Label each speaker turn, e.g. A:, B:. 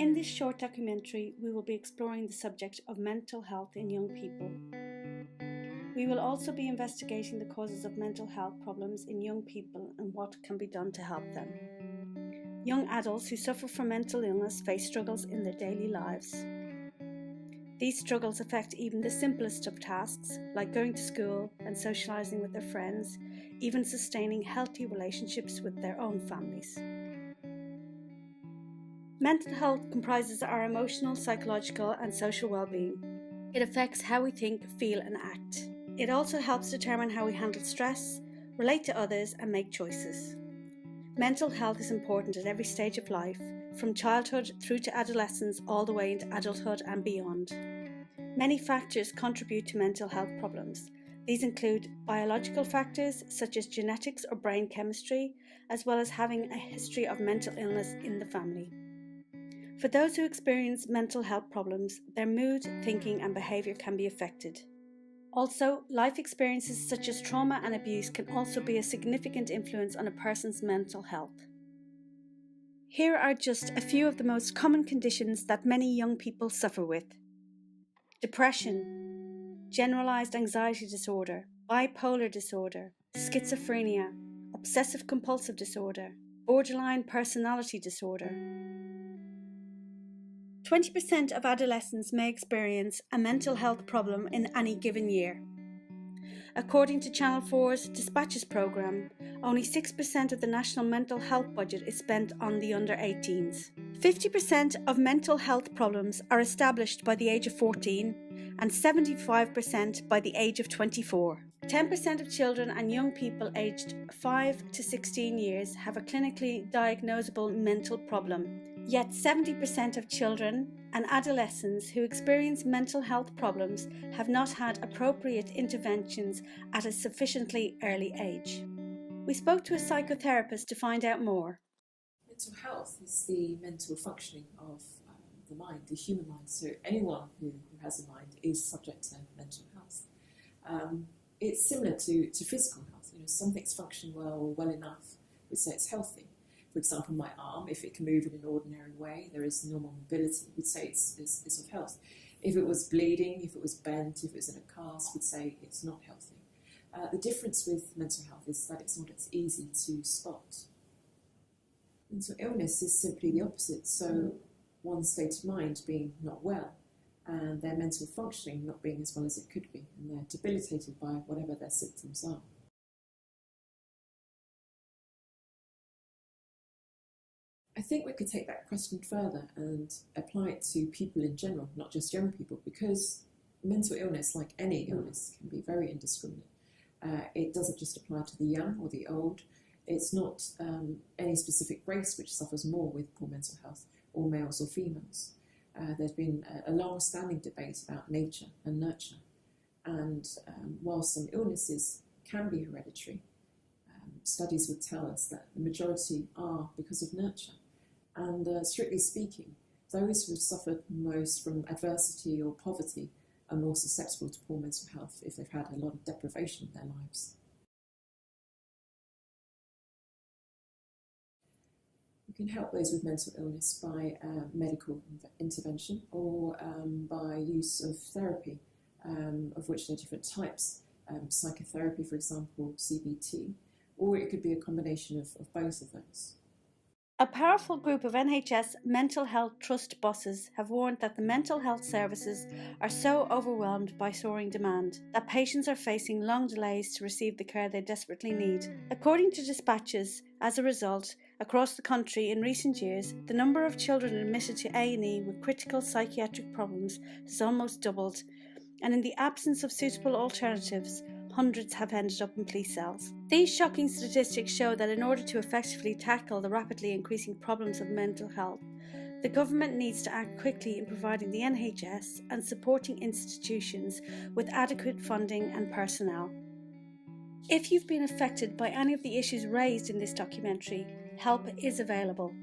A: In this short documentary, we will be exploring the subject of mental health in young people. We will also be investigating the causes of mental health problems in young people and what can be done to help them. Young adults who suffer from mental illness face struggles in their daily lives. These struggles affect even the simplest of tasks, like going to school and socialising with their friends, even sustaining healthy relationships with their own families. Mental health comprises our emotional, psychological and social well-being. It affects how we think, feel and act. It also helps determine how we handle stress, relate to others and make choices. Mental health is important at every stage of life, from childhood through to adolescence all the way into adulthood and beyond. Many factors contribute to mental health problems. These include biological factors such as genetics or brain chemistry, as well as having a history of mental illness in the family. For those who experience mental health problems, their mood, thinking and behaviour can be affected. Also, life experiences such as trauma and abuse can also be a significant influence on a person's mental health. Here are just a few of the most common conditions that many young people suffer with. Depression, generalized anxiety disorder, bipolar disorder, schizophrenia, obsessive-compulsive disorder, borderline personality disorder. 20% of adolescents may experience a mental health problem in any given year. According to Channel 4's Dispatches programme, only 6% of the national mental health budget is spent on the under-18s. 50% of mental health problems are established by the age of 14 and 75% by the age of 24. 10% of children and young people aged 5 to 16 years have a clinically diagnosable mental problem. Yet 70% of children and adolescents who experience mental health problems have not had appropriate interventions at a sufficiently early age. We spoke to a psychotherapist to find out more.
B: Mental health is the mental functioning of the mind, the human mind. So anyone who has a mind is subject to mental health. It's similar to physical health. Some things function well enough, we say it's healthy. For example, my arm, if it can move in an ordinary way, there is normal mobility, we'd say it's of health. If it was bleeding, if it was bent, if it was in a cast, we'd say it's not healthy. The difference with mental health is that it's not as easy to spot. Mental illness is simply the opposite, so one's state of mind being not well, and their mental functioning not being as well as it could be, and they're debilitated by whatever their symptoms are. I think we could take that question further and apply it to people in general, not just young people, because mental illness, like any illness, can be very indiscriminate. It doesn't just apply to the young or the old. It's not any specific race which suffers more with poor mental health, or males or females. There's been a long-standing debate about nature and nurture. And while some illnesses can be hereditary, studies would tell us that the majority are because of nurture. And strictly speaking, those who have suffered most from adversity or poverty are more susceptible to poor mental health if they've had a lot of deprivation in their lives. We can help those with mental illness by medical intervention or by use of therapy, of which there are different types. Psychotherapy, for example, CBT, or it could be a combination of both of those.
A: A powerful group of NHS mental health trust bosses have warned that the mental health services are so overwhelmed by soaring demand that patients are facing long delays to receive the care they desperately need. According to Dispatches, as a result, across the country in recent years, the number of children admitted to A&E with critical psychiatric problems has almost doubled, and in the absence of suitable alternatives, hundreds have ended up in police cells. These shocking statistics show that in order to effectively tackle the rapidly increasing problems of mental health, the government needs to act quickly in providing the NHS and supporting institutions with adequate funding and personnel. If you've been affected by any of the issues raised in this documentary, help is available.